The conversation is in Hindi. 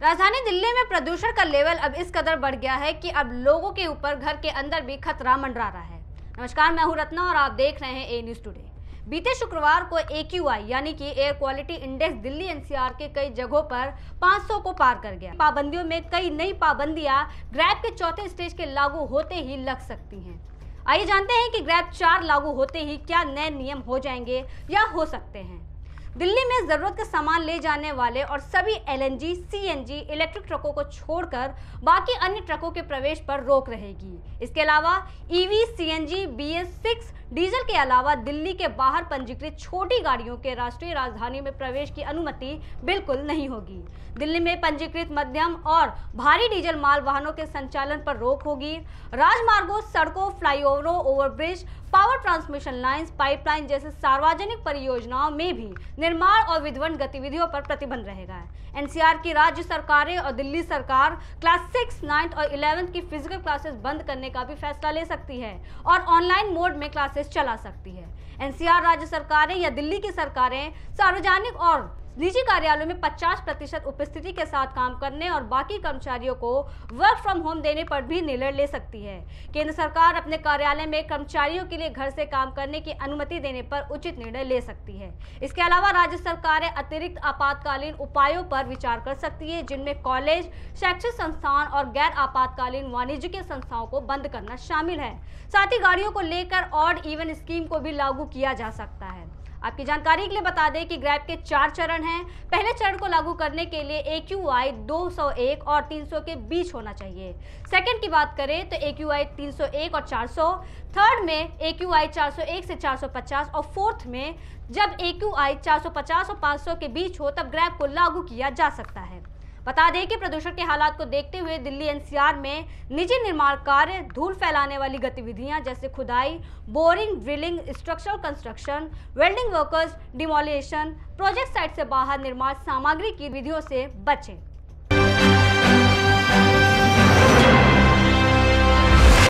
राजधानी दिल्ली में प्रदूषण का लेवल अब इस कदर बढ़ गया है कि अब लोगों के ऊपर घर के अंदर भी खतरा मंडरा रहा है। नमस्कार, मैं हूं रत्ना और आप देख रहे हैं ए न्यूज टुडे। बीते शुक्रवार को AQI यानी कि air quality index Delhi NCR के कई जगहों पर 500 को पार कर गया। पाबंदियों में कई नई पाबंदियां ग्रैब के चौथे स्टेज के लागू होते ही लग सकती हैं। आइए जानते हैं कि ग्रैब 4 लागू होते ही क्या नए नियम हो जाएंगे या हो सकते हैं। दिल्ली में जरूरत के सामान ले जाने वाले और सभी LNG, CNG इलेक्ट्रिक ट्रकों को छोड़कर बाकी अन्य ट्रकों के प्रवेश पर रोक रहेगी। इसके अलावा EV, CNG, BS6 डीजल के अलावा दिल्ली के बाहर पंजीकृत छोटी गाड़ियों के राष्ट्रीय राजधानी में प्रवेश की अनुमति बिल्कुल नहीं होगी। दिल्ली में पंजीकृत मध्यम और भारी डीजल माल वाहनों के संचालन पर रोक होगी। राजमार्गों, सड़कों, फ्लाईओवरों, overbridge, power transmission lines, pipeline जैसे सार्वजनिक परियोजनाओं में भी निर्माण और विध्वंस गतिविधियों पर प्रतिबंध रहेगा। NCR की राज्य सरकारें और दिल्ली सरकार क्लास 6, 9 और 11 की फिजिकल क्लासेस बंद करने का भी फैसला ले सकती है और ऑनलाइन मोड में क्लासेस चला सकती है। NCR राज्य सरकारें या दिल्ली की सरकारें सार्वजनिक और निजी कार्यालयों में 50% उपस्थिति के साथ काम करने और बाकी कर्मचारियों को वर्क फ्रॉम होम देने पर भी निर्णय ले सकती है। केंद्र सरकार अपने कार्यालय में कर्मचारियों के लिए घर से काम करने की अनुमति देने पर उचित निर्णय ले सकती है। इसके अलावा राज्य सरकारें अतिरिक्त आपातकालीन उपायों पर विचार कर सकती है, जिनमें कॉलेज, शैक्षिक संस्थान और गैर आपातकालीन वाणिज्यिक संस्थाओं को बंद करना शामिल है। साथ ही गाड़ियों को लेकर ऑड इवन स्कीम को भी लागू किया जा सकता है। आपकी जानकारी के लिए बता दें कि ग्रैब के 4 चरण हैं। पहले चरण को लागू करने के लिए AQI 201 और 300 के बीच होना चाहिए। सेकंड की बात करें तो AQI 301 और 400, थर्ड में AQI 401 से 450 और फोर्थ में जब AQI 450 और 500 के बीच हो तब ग्रैब को लागू किया जा सकता है। बता दें कि प्रदूषण के हालात को देखते हुए दिल्ली NCR में निजी निर्माण कार्य, धूल फैलाने वाली गतिविधियां जैसे खुदाई, boring, drilling, structural construction, welding workers, demolition, project site से बाहर निर्माण सामग्री की विधियों से बचें।